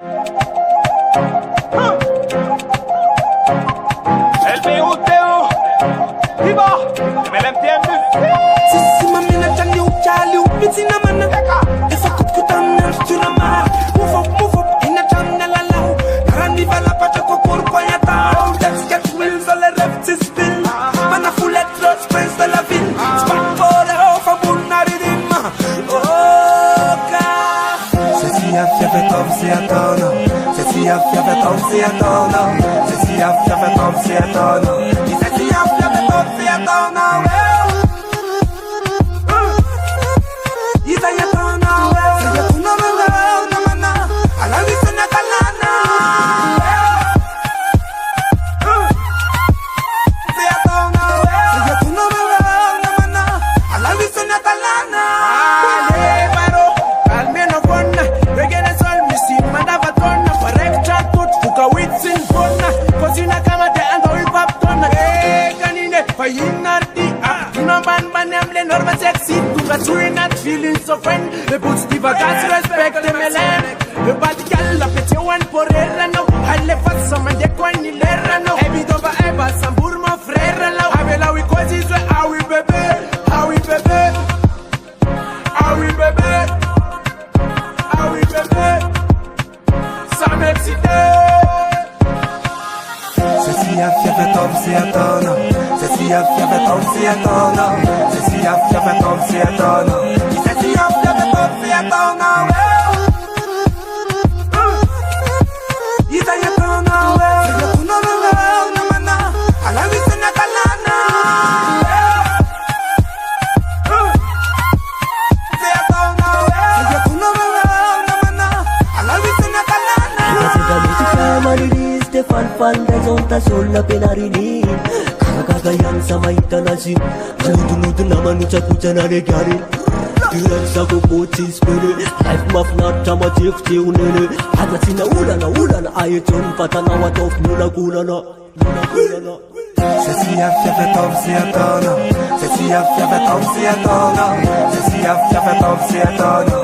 LEBOTO DIVAH MLMTM Sisi mamina changi ukali upiti na mana Esa kukutamna msturama Move up, ina chamna lalau Narandi vala pata kokor kwa yata Let's get real, so le ref to spill Mana full at close, friends de la ville Spark for the house, a bull naridima Oka Sisi ya fiafe tom si atono Sisi ya fiafe tom si atono Sisi ya fiafe tom si atono Sisi ya fiafe tom si atono Feeling so friend, LEBOTO DIVAH, God's respect them elan. The bad girl la pete one porera no. Halle fast some de kwani lera no. Ebi doba eba samburma frera la. Avela we cause we how we bebe, how we bebe, how we bebe, how we bebe. Some excité. Ceci a fiafe tom si atono. Ceci a fiafe tom si atono. Ceci a fiafe tom si atono. Fan zonta sola penarinin kakagayan sa maitanasin Judunudun naman ucap-ucap naregarin Diyan sa kukutin spere Life map na tamatif-tif nene Hagat sinaula na ayetun patanawat of nulagula na Ceci a fiafe tom si atono Ceci a fiafe tom si atono Ceci a fiafe tom si atono